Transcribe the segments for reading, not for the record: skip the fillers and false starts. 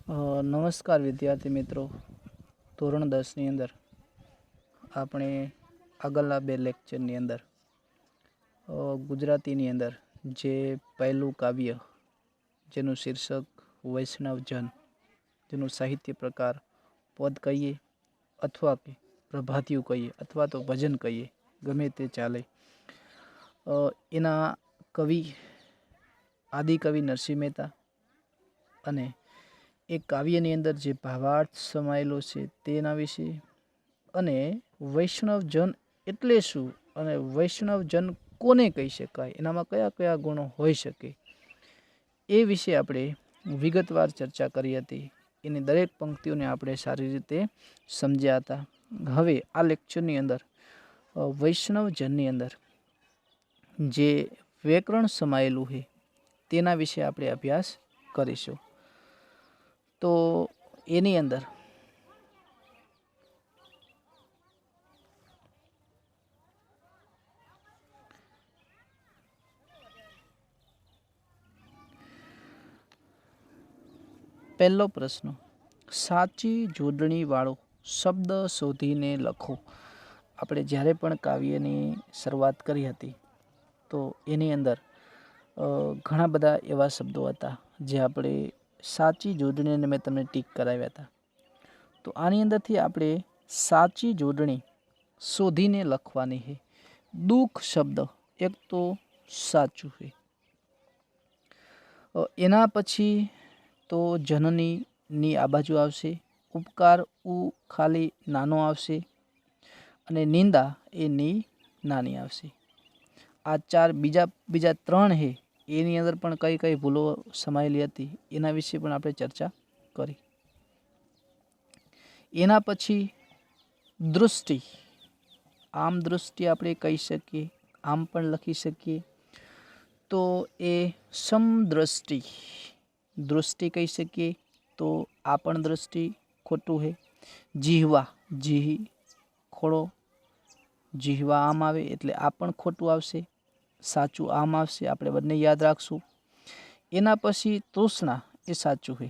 નમસ્કાર વિદ્યાર્થી મિત્રો. ધોરણ 10ની અંદર આપણે આગળના બે લેક્ચરની અંદર ગુજરાતીની અંદર જે પહેલું કાવ્ય જેનું શીર્ષક વૈષ્ણવજન, જેનું સાહિત્ય પ્રકાર પદ કહીએ અથવા કે પ્રભાતિયું કહીએ અથવા તો ભજન કહીએ, ગમે તે ચાલે, એના કવિ આદિકવિ નરસિંહ મહેતા અને એ કાવ્યની અંદર જે ભાવાર્થ સમાયેલો છે તેના વિશે, અને વૈષ્ણવજન એટલે શું અને વૈષ્ણવજન કોને કહી શકાય, એનામાં કયા કયા ગુણો હોઈ શકે, એ વિશે આપણે વિગતવાર ચર્ચા કરી હતી. એની દરેક પંક્તિઓને આપણે સારી રીતે સમજ્યા હતા. હવે આ લેક્ચરની અંદર વૈષ્ણવજનની અંદર જે વ્યાકરણ સમાયેલું છે તેના વિશે આપણે અભ્યાસ કરીશું. તો એની અંદર પહેલો પ્રશ્ન, સાચી જોડણી વાળો શબ્દ શોધીને લખો. આપણે જ્યારે પણ કાવ્યની શરૂઆત કરી હતી તો એની અંદર ઘણા બધા એવા શબ્દો હતા જે આપણે સાચી જોડણીને મેં તમને ટીક કરાવ્યા હતા. તો આની અંદરથી આપણે સાચી જોડણી શોધીને લખવાની છે. દુઃખ શબ્દ એક તો સાચું છે, એના પછી તો જનની આ બાજુ આવશે, ઉપકાર ઉ ખાલી નાનો આવશે, અને નિંદા એ ની નાની આવશે. આ ચાર બીજા ત્રણ છે એની અંદર પણ કઈ કઈ ભૂલો સમાયેલી હતી એના વિશે પણ આપણે ચર્ચા કરી. એના પછી દૃષ્ટિ, આમ દૃષ્ટિ આપણે કહી શકીએ, આમ પણ લખી શકીએ, તો એ સમદ્રષ્ટિ દૃષ્ટિ કહી શકીએ, તો આ પણ દૃષ્ટિ ખોટું છે. જીહવા, જીહ ખોડો, જીહવા આમ આવે એટલે આ પણ ખોટું આવશે, સાચું આમ આવશે. આપણે બંને યાદ રાખશું. એના પછી તૃષ્ણા એ સાચું છે,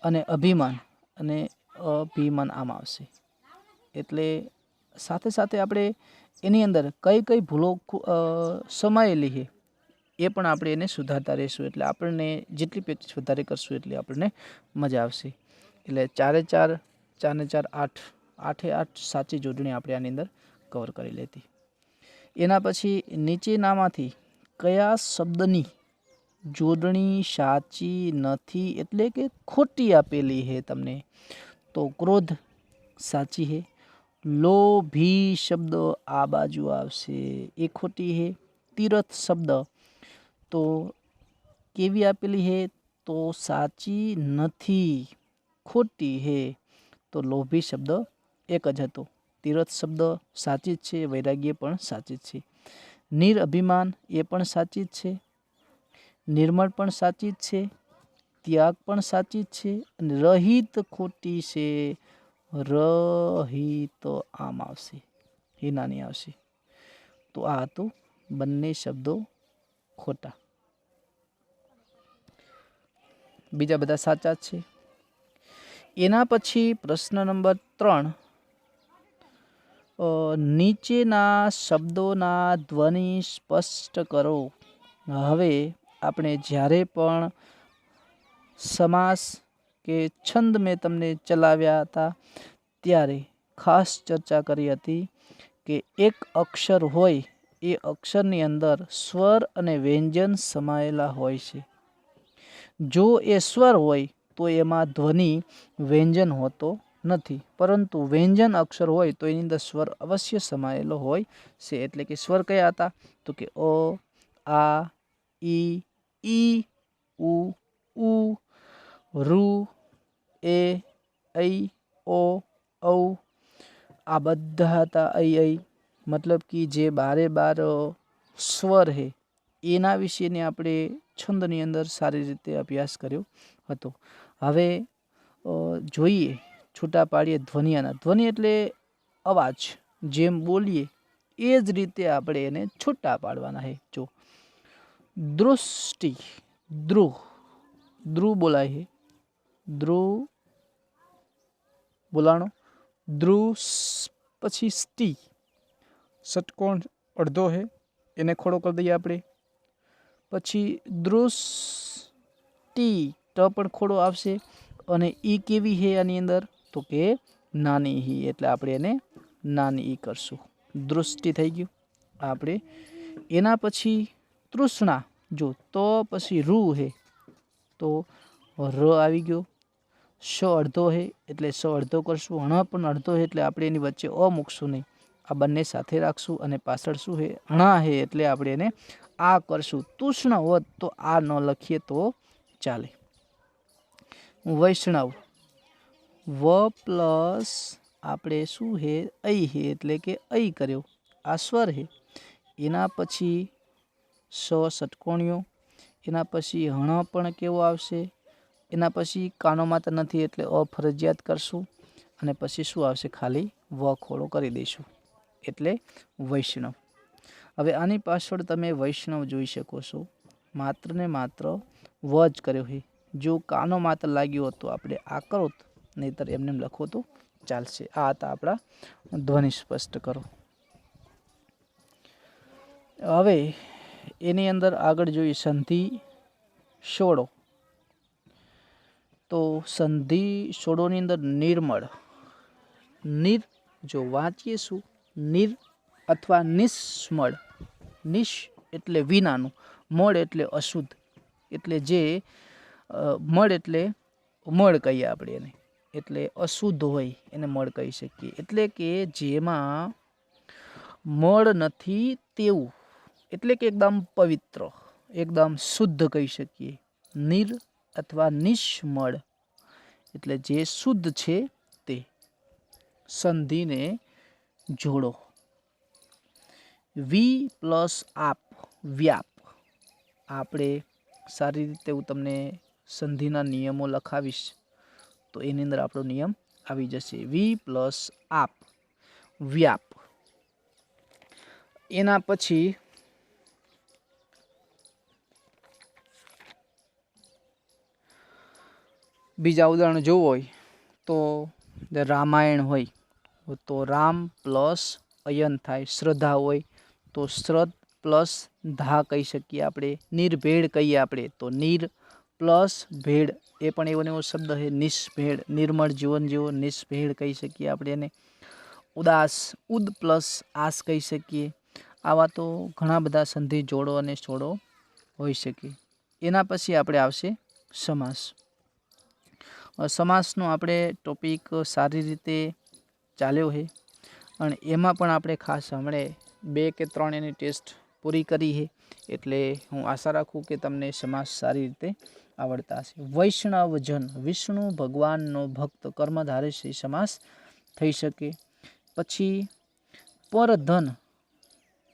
અને અભિમાન અને અભિમાન આમ આવશે. એટલે સાથે સાથે આપણે એની અંદર કઈ કઈ ભૂલો સમાયેલી છે એ પણ આપણે એને સુધારતા રહીશું. એટલે આપણને જેટલી પ્રેક્ટિસ વધારે કરશું એટલી આપણને મજા આવશે. એટલે ચારે ચાર 8, 8 સાચી જોડણી આપણે આની અંદર કવર કરી લેતી. એના પછી નીચેનામાંથી કયા શબ્દની જોડણી સાચી નથી એટલે કે ખોટી આપેલી છે તમને? તો ક્રોધ સાચી છે, લોભી શબ્દ આ બાજુ આવશે એ ખોટી છે. તીરથ શબ્દ તો કેવી આપેલી છે? તો સાચી નથી, ખોટી છે. તો લોભી શબ્દ એક જ હતો. તીરથ શબ્દ સાચી જ છે, વૈરાગ્ય પણ સાચી જ છે. નિરઅભિમાન એ પણ સાચી જ છે, નિર્મળ પણ સાચી જ છે, ત્યાગ પણ સાચી જ છે, અને રહિત ખોટી છે. રહિત આમ આવશે, એ નાની આવશે. તો આ હતું બંને શબ્દો ખોટા, બીજા બધા સાચા જ છે. એના પછી પ્રશ્ન નંબર 3, નીચેના શબ્દોના ધ્વનિ સ્પષ્ટ કરો. હવે આપણે જ્યારે પણ સમાસ કે છંદ મેં તમને ચલાવ્યા હતા ત્યારે ખાસ ચર્ચા કરી હતી કે એક અક્ષર હોય એ અક્ષરની અંદર સ્વર અને વ્યંજન સમાયેલા હોય છે. જો એ સ્વર હોય તો એમાં ધ્વનિ વ્યંજન હોતો નથી, પરંતુ વ્યંજન અક્ષર હોય તો એની અંદર સ્વર અવશ્ય સમાયેલો હોય છે. એટલે કે સ્વર કયા હતા? તો કે અ, આ, ઈ, ઉ, રૂ, એ, ઐ, ઓ, ઔ, આ બધા હતા ઐ. મતલબ કે જે 12 સ્વર છે એના વિશેની આપણે છંદની અંદર સારી રીતે અભ્યાસ કર્યો હતો. હવે જોઈએ, છૂટા પાડીએ ધ્વનિયાના. ધ્વનિ એટલે અવાજ, જેમ બોલીએ એ જ રીતે આપણે એને છૂટા પાડવાના છે. જો દૃષ્ટિ, દ્રુહ, ધ્રુવ બોલાય છે, ધ્રુવ બોલાણો, ધ્રુવ પછી સ્ટી, ષટકોણ અડધો છે એને ખોડો કરી દઈએ આપણે, પછી દૃષ્ટિ ટ પણ ખોડો આવશે, અને ઈ કેવી છે આની અંદર તો કે નાની ઈ, એટલે આપણે એને નાની ઈ કરશું. દૃષ્ટિ થઈ ગયું આપણે. એના પછી તૃષ્ણા, જો તો પછી રૂ છે તો ર આવી ગયો, શ અડધો છે એટલે સ અડધો કરશું, હણ પણ અડધો છે એટલે આપણે એની વચ્ચે અ મૂકશું નહીં, આ બંને સાથે રાખશું, અને પાછળ શું છે હણા છે એટલે આપણે એને આ કરશું. તૃષ્ણ હોત તો આ ન લખીએ તો ચાલે. વૈષ્ણવ, વ પ્લસ આપણે શું છે અઈ છે એટલે કે અઈ કર્યો, આ સ્વર છે. એના પછી સ ષટકોણિયો, એના પછી હણ પણ કેવો આવશે, એના પછી કાનો માત્ર નથી એટલે અફરજિયાત કરશું, અને પછી શું આવશે ખાલી વ ખોડો કરી દઈશું એટલે વૈષ્ણવ. હવે આની પાછળ તમે વૈષ્ણવ જોઈ શકો છો, માત્ર ને માત્ર વ જ કર્યો છે. જો કાનો માત્ર લાગ્યો હતો આપણે આ કરો, નહીતર એમને લખો તો ચાલશે. આ હતા આપણા ધ્વનિ સ્પષ્ટ કરો. હવે એની અંદર આગળ જોઈએ સંધિ સોડો. તો સંધિ સોડોની અંદર નિર્મળ, નિર જો વાંચીએ શું નિર અથવા નિષ્મળ, નિશ એટલે વિનાનું, મળ એટલે અશુદ્ધ, એટલે જે મળ એટલે મળ કહીએ આપણે એને, એટલે અશુદ્ધ હોય એને મળ કહી શકીએ, એટલે કે જેમાં મળ નથી તેવું, એટલે કે એકદમ પવિત્ર, એકદમ શુદ્ધ કહી શકીએ. નિર અથવા નિષ્મળ એટલે જે શુદ્ધ છે તે. સંધિને જોડો. વી પ્લસ આપ, વ્યાપ. આપણે સારી રીતે હું તમને સંધિના નિયમો લખાવીશ તો એની અંદર આપણો નિયમ આવી જશે. વી પ્લસ આપ, વ્યાપ. એના પછી બીજા ઉદાહરણ જોવું હોય તો રામાયણ હોય તો રામ પ્લસ અયન થાય. શ્રદ્ધા હોય તો શ્રદ્ધ પ્લસ ધા કહી શકીએ આપણે. નિર્ભેળ કહીએ આપણે તો નિર પ્લસ ભેળ, એ પણ એવો એવો શબ્દ છે. નિષ્ભેળ, નિર્મળ જીવન જેવો નિષ્ભેળ કહી શકીએ આપણે એને. ઉદાસ, ઉદ પ્લસ આસ કહી શકીએ. આવા તો ઘણા બધા સંધિ જોડો અને છોડો હોઈ શકે. એના પછી આપણે આવશે સમાસ. સમાસનો આપણે ટોપિક સારી રીતે ચાલ્યો છે, અને એમાં પણ આપણે ખાસ હમણે 2 કે 3 એની ટેસ્ટ પૂરી કરી છે, એટલે હું આશા રાખું કે તમને સમાસ સારી રીતે આવડતા હશે. વૈષ્ણવજન, વિષ્ણુ ભગવાનનો ભક્ત, કર્મધારય સમાસ થઈ શકે. પછી પરધન,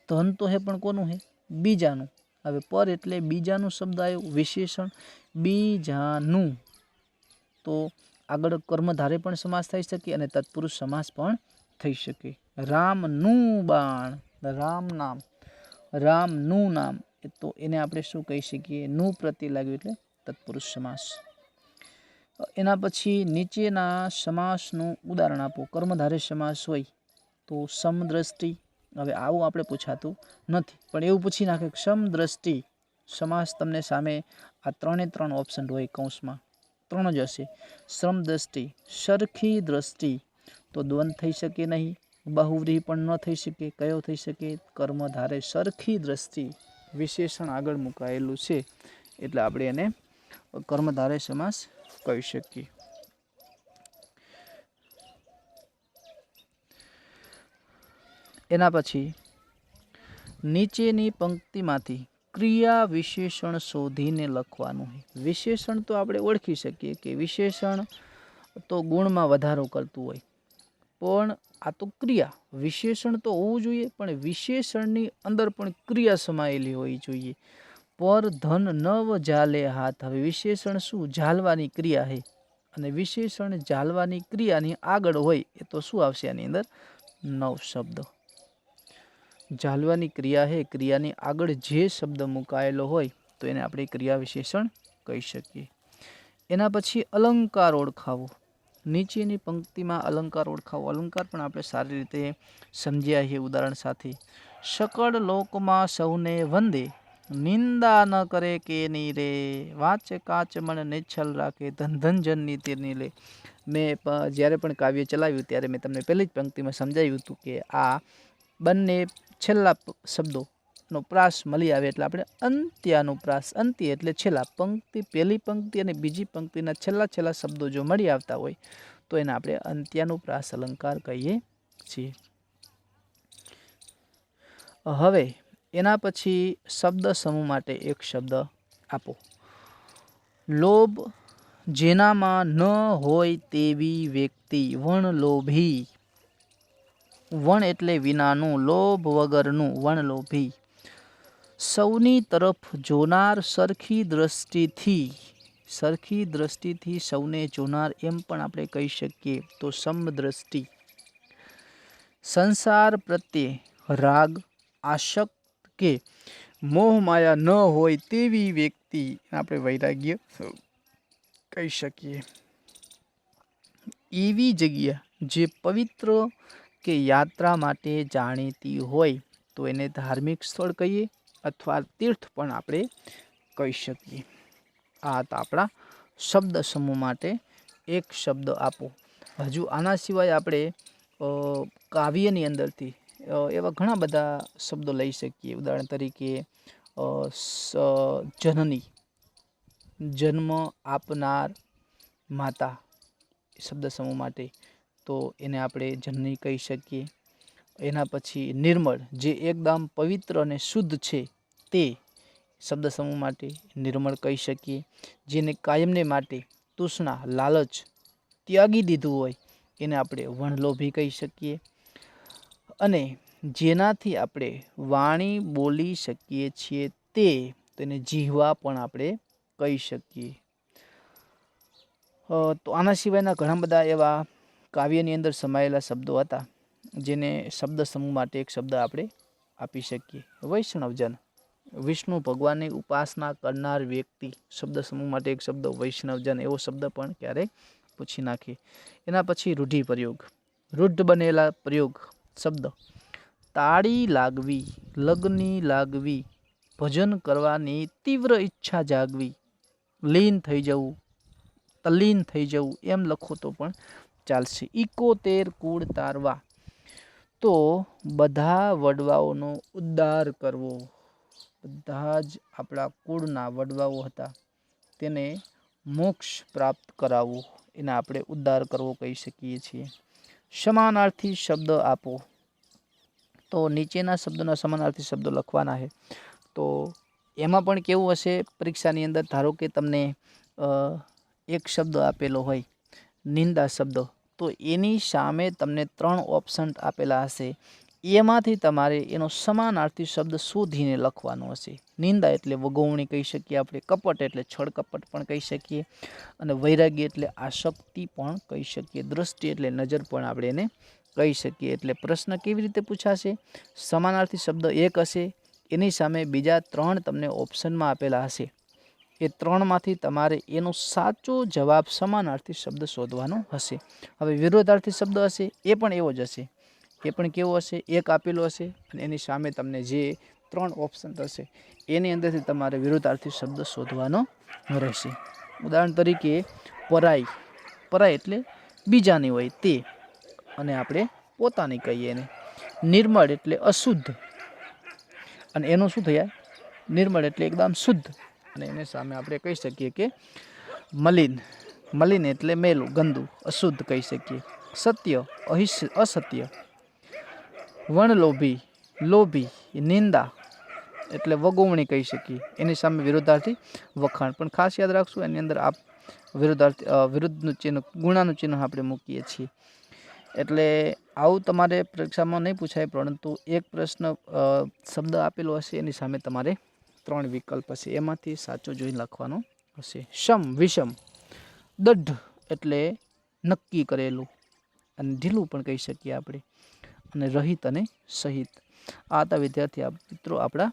ધન તો હે પણ કોનું હે બીજાનું. હવે પર એટલે બીજાનું શબ્દ આવ્યું, વિશેષણ બીજાનું, તો આગળ કર્મધારે પણ સમાસ થઈ શકે અને તત્પુરુષ સમાસ પણ થઈ શકે. રામનું બાણ, રામ નામ, રામનું નામ, તો એને આપણે શું કહી શકીએ, નું પ્રત્યે લાગ્યું એટલે તત્પુરુષ સમાસ. એના પછી નીચેના સમાસનું ઉદાહરણ આપો. કર્મધારે સમાસ હોય તો સમદ્રષ્ટિ. હવે આવું આપણે પૂછાતું નથી, પણ એવું પૂછી નાખે સમદ્રષ્ટિ સમાસ. તમને સામે આ 3 ઓપ્શન હોય, કૌંસમાં 3 જ હશે. સમદ્રષ્ટિ, સરખી દ્રષ્ટિ, તો દ્વંદ થઈ શકે નહીં, બહુવ્રીહી પણ ન થઈ શકે. કયો થઈ શકે, કર્મધારે સરખી દ્રષ્ટિ, વિશેષણ આગળ મુકાયેલું છે એટલે આપણે એને કર્મધારે સમાસ કહી શકીએ. એના પછી નીચેની પંક્તિમાંથી ક્રિયા વિશેષણ શોધીને લખવાનું. વિશેષણ તો આપણે ઓળખી શકીએ કે વિશેષણ તો ગુણમાં વધારો કરતું હોય, પણ આ તો ક્રિયા. વિશેષણ તો હોવું જોઈએ, પણ વિશેષણની અંદર પણ ક્રિયા સમાયેલી હોવી જોઈએ. પર ધન નવ જાલે હાથ. હવે વિશેષણ શું, ઝાલવાની ક્રિયા છે, અને વિશેષણ ઝાલવાની ક્રિયાની આગળ હોય એ તો શું આવશે આની અંદર, નવ શબ્દ. ઝાલવાની ક્રિયા છે, ક્રિયાની આગળ જે શબ્દ મુકાયેલો હોય તો એને આપણે ક્રિયા વિશેષણ કહી શકીએ. એના પછી અલંકાર ઓળખાવો. નીચેની પંક્તિમાં અલંકાર ઓળખાવો. અલંકાર પણ આપણે સારી રીતે સમજ્યા છીએ ઉદાહરણ સાથે. સકળ લોકમાં સૌને વંદે, નિંદા ન કરે કે ની રે, વાંચ કાચ મન નિચ્છલ રાખે, ધન ધન જનની તીરની લે. મેં જ્યારે પણ કાવ્ય ચલાવ્યું ત્યારે મેં તમને પહેલી જ પંક્તિમાં સમજાવ્યું હતું કે આ બંને છેલ્લા શબ્દોનો પ્રાસ મળી આવે એટલે આપણે અંત્યાનુપ્રાસ. અંત્ય એટલે છેલ્લા પંક્તિ, પહેલી પંક્તિ અને બીજી પંક્તિના છેલ્લા શબ્દો જો મળી આવતા હોય તો એને આપણે અંત્યાનુપ્રાસ અલંકાર કહીએ છીએ. હવે એના પછી શબ્દ સમૂહ માટે એક શબ્દ આપો. લોભ જેનામાં ન હોય તેવી વ્યક્તિ વણ લોભી. વણ એટલે વિનાનું, લોભ વગરનું, વણ લોભી. સૌની તરફ જોનાર સરખી દ્રષ્ટિથી સૌને જોનાર એમ પણ આપણે કહી શકીએ તો સમદ્રષ્ટિ. સંસાર પ્રત્યે રાગ, આસક્ત કે મોહ માયા ન હોય તેવી વ્યક્તિ આપણે વૈરાગ્ય કહી શકીએ. એવી જગ્યા જે પવિત્ર કે યાત્રા માટે જાણીતી હોય તો એને ધાર્મિક સ્થળ કહીએ અથવા તીર્થ પણ આપણે કહી શકીએ. આ હતા આપણા શબ્દ સમૂહ માટે એક શબ્દ આપો. હજુ આના સિવાય આપણે કાવ્યની અંદરથી એવા ઘણા બધા શબ્દો લઈ શકીએ. ઉદાહરણ તરીકે જનની, જન્મ આપનાર માતા શબ્દ સમૂહ માટે, તો એને આપણે જનની કહી શકીએ. એના પછી નિર્મળ, જે એકદમ પવિત્ર અને શુદ્ધ છે તે શબ્દ સમૂહ માટે નિર્મળ કહી શકીએ. જેને કાયમને માટે તૃષ્ણા, લાલચ ત્યાગી દીધું હોય એને આપણે વણલોભી કહી શકીએ. અને જેનાથી આપણે વાણી બોલી શકીએ છીએ તેને જીહવા પણ આપણે કહી શકીએ. તો આના સિવાયના ઘણા બધા એવા કાવ્યની અંદર સમાયેલા શબ્દો હતા જેને શબ્દ સમૂહ માટે એક શબ્દ આપણે આપી શકીએ. વૈષ્ણવજન, વિષ્ણુ ભગવાનની ઉપાસના કરનાર વ્યક્તિ શબ્દ સમૂહ માટે એક શબ્દ વૈષ્ણવજન એવો શબ્દ પણ ક્યારેક પૂછી નાખીએ. એના પછી રૂઢિ પ્રયોગ, રૂઢ બનેલા પ્રયોગ શબ્દ. તાળી લાગવી, લગની લાગવી, ભજન કરવાની તીવ્ર ઈચ્છા જાગવી, લીન થઈ જવું, તલ્લીન થઈ જવું એમ લખો તો પણ ચાલશે. 71 કુળ તારવા, તો બધા વડવાઓનો ઉદ્ધાર કરવો. બધા જ આપણા કુળના વડવાઓ હતા તેને મોક્ષ પ્રાપ્ત કરાવવું, એને આપણે ઉદ્ધાર કરવો કહી શકીએ છીએ. સમાનાર્થી શબ્દ આપો, તો નીચેના શબ્દોના સમાનાર્થી શબ્દો લખવાના છે. તો એમાં પણ કેવું હશે પરીક્ષાની અંદર, ધારો કે તમને એક શબ્દ આપેલો હોય નિંદા શબ્દ, તો એની સામે તમને 3 ઓપ્શન આપેલા હશે. એમાંથી તમારે એનો સમાનાર્થી શબ્દ શોધીને લખવાનો હશે. નિંદા એટલે વગોવણી કહી શકીએ આપણે, કપટ એટલે છળ કપટ પણ કહી શકીએ, અને વૈરાગ્ય એટલે આસક્તિ પણ કહી શકીએ, દ્રષ્ટિ એટલે નજર પણ આપણે એને કહી શકીએ. એટલે પ્રશ્ન કેવી રીતે પૂછાશે? સમાનાર્થી શબ્દ એક હશે, એની સામે બીજા 3 તમને ઓપ્શનમાં આપેલા હશે. એ 3માંથી તમારે એનો સાચો જવાબ સમાનાર્થી શબ્દ શોધવાનો હશે. હવે વિરોધાર્થી શબ્દ હશે એ પણ એવો જ હશે. એ પણ કેવો હશે? એક આપેલો હશે અને એની સામે તમને જે 3 ઓપ્શન હશે એની અંદરથી તમારે વિરોધાર્થી શબ્દ શોધવાનો રહેશે. ઉદાહરણ તરીકે પરાઈ, પરાઈ એટલે બીજાની હોય તે, અને આપણે પોતાની કહીએ એને. નિર્મળ એટલે અશુદ્ધ, અને એનું શું થયા? નિર્મળ એટલે એકદમ શુદ્ધ, અને એને સામે આપણે કહી શકીએ કે મલિન. મલિન એટલે મેલું, ગંદુ, અશુદ્ધ કહી શકીએ. સત્ય, અસત્ય. વણલોભી, લોભી. નિંદા એટલે વગોવણી કહી શકીએ, એની સામે વિરોધાર્થી વખાણ. પણ ખાસ યાદ રાખશું એની અંદર આપ વિરુદ્ધનું ચિહ્ન, ગુણાનું ચિહ્ન આપણે મૂકીએ છીએ. એટલે આવું તમારે પરીક્ષામાં નહીં પૂછાય, પરંતુ એક પ્રશ્ન શબ્દ આપેલો હશે એની સામે તમારે 3 વિકલ્પ હશે, એમાંથી સાચો જોઈને લખવાનો હશે. સમ, વિષમ. દઢ એટલે નક્કી કરેલું, અને ઢીલું પણ કહી શકીએ આપણે, અને રહિત અને સહિત. આ હતા વિદ્યાર્થી મિત્રો આપણા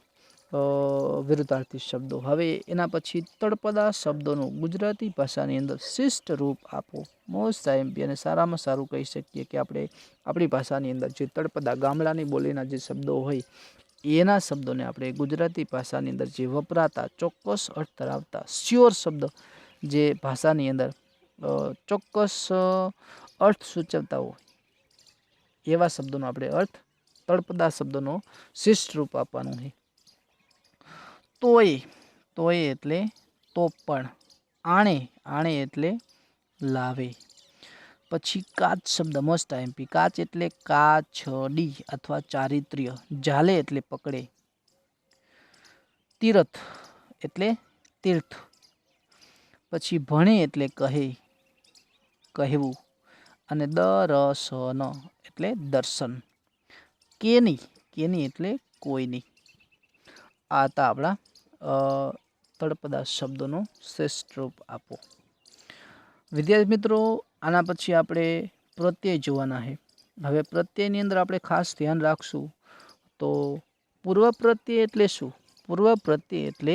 વિરુદ્ધાર્થી શબ્દો। હવે એના પછી તળપદા શબ્દોનું ગુજરાતી ભાષાની અંદર શિષ્ટ રૂપ આપો। મોસ્ટ આઈએમપી અને સારામાં સારું કહી શકીએ કે આપણે આપણી ભાષાની અંદર જે તળપદા ગામડાની બોલીના જે શબ્દો હોય એના શબ્દોને આપણે ગુજરાતી ભાષાની અંદર જે વપરાતા ચોક્કસ અર્થ ધરાવતા શ્યોર શબ્દ જે ભાષાની અંદર ચોક્કસ અર્થ સૂચવતા હોય એવા શબ્દોનો આપણે અર્થ તળપદા શબ્દોનો શિષ્ટ રૂપ આપવાનું છે। તોય એટલે તો પણ, આણે એટલે લાવે। પછી કાચ શબ્દ મસ્ત આઈએમપી, કાચ એટલે કાછડી અથવા ચારિત્ર્ય, ઝાલે એટલે પકડે, તીરથ એટલે તીર્થ, પછી ભણે એટલે કહેવું, અને દર્શન એટલે દર્શન, કેની એટલે કોઈની। આ હતા આપણા તળપદા શબ્દોનો શ્રેષ્ઠ રૂપ આપો। વિદ્યાર્થી મિત્રો, આના પછી આપણે પ્રત્યય જોવાના છે। હવે પ્રત્યયની અંદર આપણે ખાસ ધ્યાન રાખશું તો પૂર્વ પ્રત્યય એટલે શું? પૂર્વ પ્રત્યય એટલે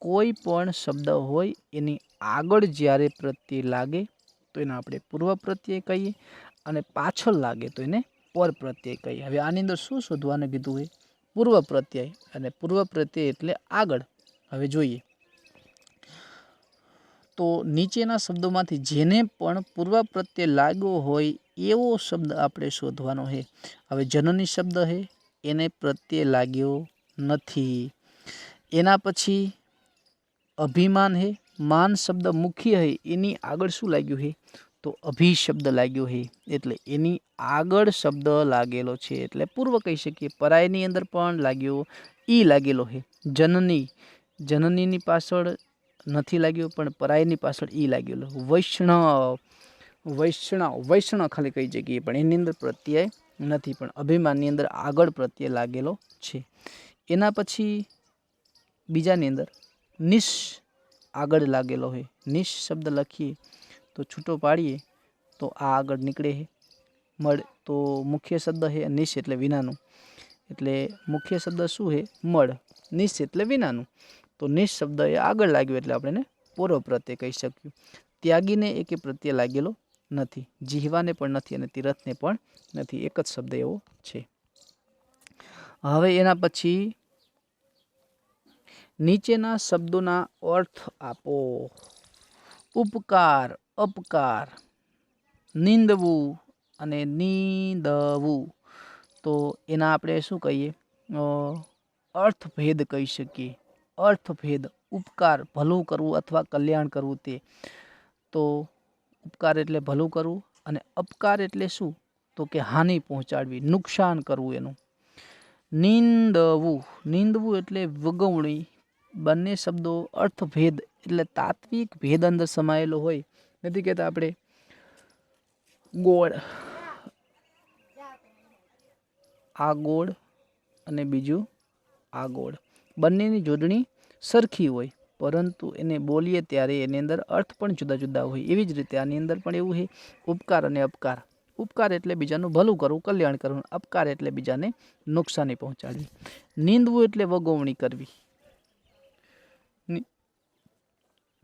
કોઈ પણ શબ્દ હોય એની આગળ જ્યારે પ્રત્યય લાગે તો એને આપણે પૂર્વ પ્રત્યય કહીએ, અને પાછળ લાગે તો એને પર પ્રત્યય કહીએ। હવે આની અંદર શું શોધવાનું કીધું હોય? પૂર્વ પ્રત્યય, અને પૂર્વ પ્રત્યય એટલે આગળ। હવે જોઈએ તો નીચેના શબ્દોમાંથી જેને પણ પૂર્વ પ્રત્યય લાગ્યો હોય એવો શબ્દ આપણે શોધવાનો છે। હવે જનની શબ્દ છે એને પ્રત્યય લાગ્યો નથી। એના પછી અભિમાન છે, માન શબ્દ મુખ્ય છે એની આગળ શું લાગ્યું છે? તો અભી શબ્દ લાગ્યો છે, એટલે એની આગળ શબ્દ લાગેલો છે એટલે પૂર્વ કહી શકીએ। પરાયની અંદર પણ લાગ્યો ઈ લાગેલો છે। જનનીની પાછળ નથી લાગ્યો પણ પરાયની પાછળ ઈ લાગેલો। વૈષ્ણવ ખાલી કઈ જગ્યાએ પણ એની અંદર પ્રત્યય નથી, પણ અભિમાનની અંદર આગળ પ્રત્યય લાગેલો છે। એના પછી બીજાની અંદર નિશ આગળ લાગેલો છે। નિશ શબ્દ લખીએ તો છૂટો પાડીએ તો આ આગળ નીકળે છે। મળ તો મુખ્ય શબ્દ છે, નિશ એટલે વિનાનું, એટલે મુખ્ય શબ્દ શું છે? મળ। નિશ એટલે વિનાનું, તો નિશ શબ્દ એ આગળ લાગ્યો એટલે આપણે એને પૂર્વ પ્રત્યય કહી શકીએ। ત્યાગીને એકે પ્રત્યય લાગેલો નથી, જીહવાને પણ નથી, અને તીરથને પણ નથી, એક જ શબ્દ એવો છે। હવે એના પછી નીચેના શબ્દોના અર્થ આપો। ઉપકાર, અપકાર, નિંદવું અને નીંદવું, તો એના આપણે શું કહીએ? અર્થભેદ કહી શકીએ। અર્થભેદ, ઉપકાર ભલું કરવું અથવા કલ્યાણ કરવું તે, તો ઉપકાર એટલે ભલું કરવું, અને અપકાર એટલે શું? તો કે હાનિ પહોંચાડવી, નુકસાન કરવું એનું। નીંદવું એટલે વગવણી। બંને શબ્દો અર્થભેદ એટલે તાત્વિક ભેદ અંદર સમાયેલો હોય। નથી કહેતા આપણે ગોળ, આ ગોળ અને બીજું આ ગોળ, બંનેની જોડણી સરખી હોય પરંતુ એને બોલીએ ત્યારે એની અંદર અર્થ પણ જુદા જુદા હોય। એવી જ રીતે આની અંદર પણ એવું છે, ઉપકાર અને અપકાર। ઉપકાર એટલે બીજાનું ભલું કરવું, કલ્યાણ કરવું, અપકાર એટલે બીજાને નુકસાની પહોંચાડવી। નીંદવું એટલે વગોવણી કરવી,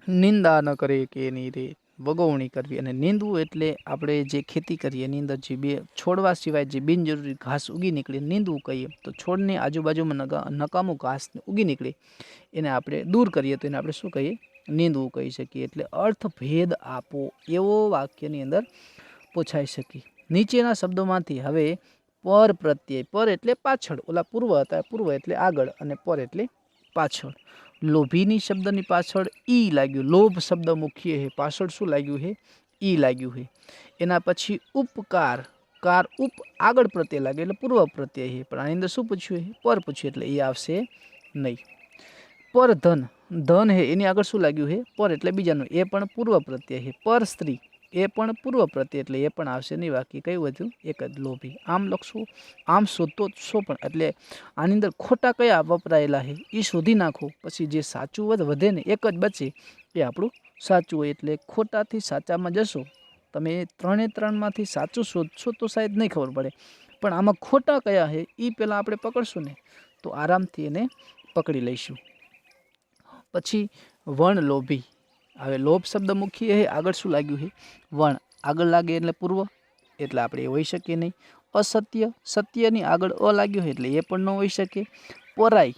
નિંદા ન કરે કે એની રે વગોવણી કરવી। અને નીંદવું એટલે આપણે જે ખેતી કરીએ એની અંદર જે બે છોડવા સિવાય જે બિનજરૂરી ઘાસ ઉગી નીકળે નીંદવું કહીએ, તો છોડની આજુબાજુમાં નકામું ઘાસ ઉગી નીકળે એને આપણે દૂર કરીએ તો એને આપણે શું કહીએ? નીંદવું કહી શકીએ। એટલે અર્થભેદ આપો એવો વાક્યની અંદર પૂછાઈ શકે। નીચેના શબ્દોમાંથી હવે પર પ્રત્યય, પર એટલે પાછળ, ઓલા પૂર્વ હતા, પૂર્વ એટલે આગળ, અને પર એટલે પાછળ। લોભીની શબ્દની પાછળ ઈ લાગ્યું, લોભ શબ્દ મુખ્ય છે, પાછળ શું લાગ્યું છે? ઈ લાગ્યું છે। એના પછી ઉપકાર, કાર ઉપ આગળ પ્રત્યય લાગે એટલે પૂર્વ પ્રત્યય છે, પણ આની અંદર શું પૂછ્યું છે? પર પૂછ્યું એટલે એ આવશે નહીં। પર ધન, ધન હે એની આગળ શું લાગ્યું છે? પર એટલે બીજાનું, એ પણ પૂર્વ પ્રત્યય છે। પર સ્ત્રી એ પણ પૂર્વ પ્રત્યય એટલે એ પણ આવશે નહીં, બાકી કયું હતું? એક જ, લોભી। આમ લખશું, આમ શોધતો શો પણ, એટલે આની અંદર ખોટા કયા વપરાયેલા છે એ શોધી નાખો, પછી જે સાચું વધે ને એક જ બચે એ આપણું સાચું હોય। એટલે ખોટાથી સાચામાં જશો તમે, ત્રણે ત્રણમાંથી સાચું શોધશો તો શાયદ નહીં ખબર પડે, પણ આમાં ખોટા કયા છે એ પહેલાં આપણે પકડશું ને તો આરામથી એને પકડી લઈશું. પછી વર્ણલોભી. હવે લોભ શબ્દ મુખ્ય છે, આગળ શું લાગ્યું છે? વર્ણ. આગળ લાગે એટલે પૂર્વ, એટલે આપણે એ હોઈ શકીએ નહીં. અસત્ય, સત્યની આગળ અ લાગ્યો છે એટલે એ પણ ન હોઈ શકે. પરાઈ.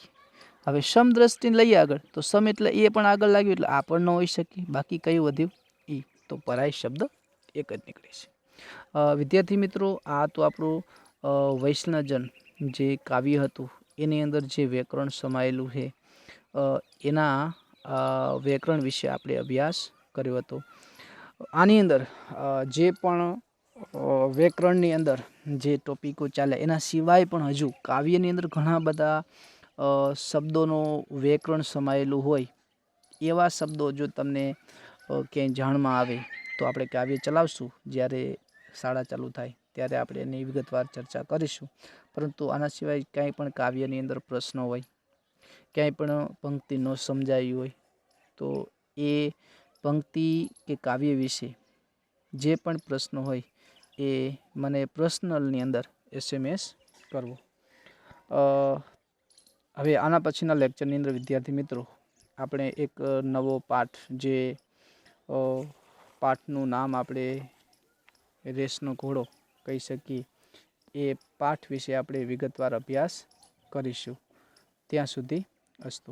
હવે સમ દ્રષ્ટિને લઈએ આગળ, તો સમ એટલે એ પણ આગળ લાગ્યું એટલે આ પણ ન હોઈ શકે. બાકી કયું વધ્યું? ઈ. તો પરાઈ શબ્દ એક જ નીકળે છે. વિદ્યાર્થી મિત્રો, આ તો આપણું વૈષ્ણવજન જે કાવ્ય હતું એની અંદર જે વ્યાકરણ સમાયેલું છે એના વ્યાકરણ વિશે આપણે અભ્યાસ કર્યો હતો. આની અંદર જે પણ વ્યાકરણની અંદર જે ટોપિકો ચાલ્યા એના સિવાય પણ હજુ કાવ્યની અંદર ઘણા બધા શબ્દોનો વ્યાકરણ સમાયેલું હોય એવા શબ્દો જો તમને ક્યાંય જાણમાં આવે તો આપણે કાવ્ય ચલાવશું. જ્યારે શાળા ચાલુ થાય ત્યારે આપણે એની વિગતવાર ચર્ચા કરીશું. પરંતુ આના સિવાય ક્યાંય પણ કાવ્યની અંદર પ્રશ્નો હોય, ક્યાંય પણ પંક્તિ ન સમજાવી હોય તો એ પંક્તિ કે કાવ્ય વિશે જે પણ પ્રશ્નો હોય એ મને પર્સનલની અંદર SMS કરવો. હવે આના પછીના લેક્ચરની અંદર વિદ્યાર્થી મિત્રો આપણે એક નવો પાઠ, જે પાઠનું નામ આપણે રેસનો ઘોડો કહી શકીએ, એ પાઠ વિશે આપણે વિગતવાર અભ્યાસ કરીશું. ત્યાં સુધી અસ્તુ.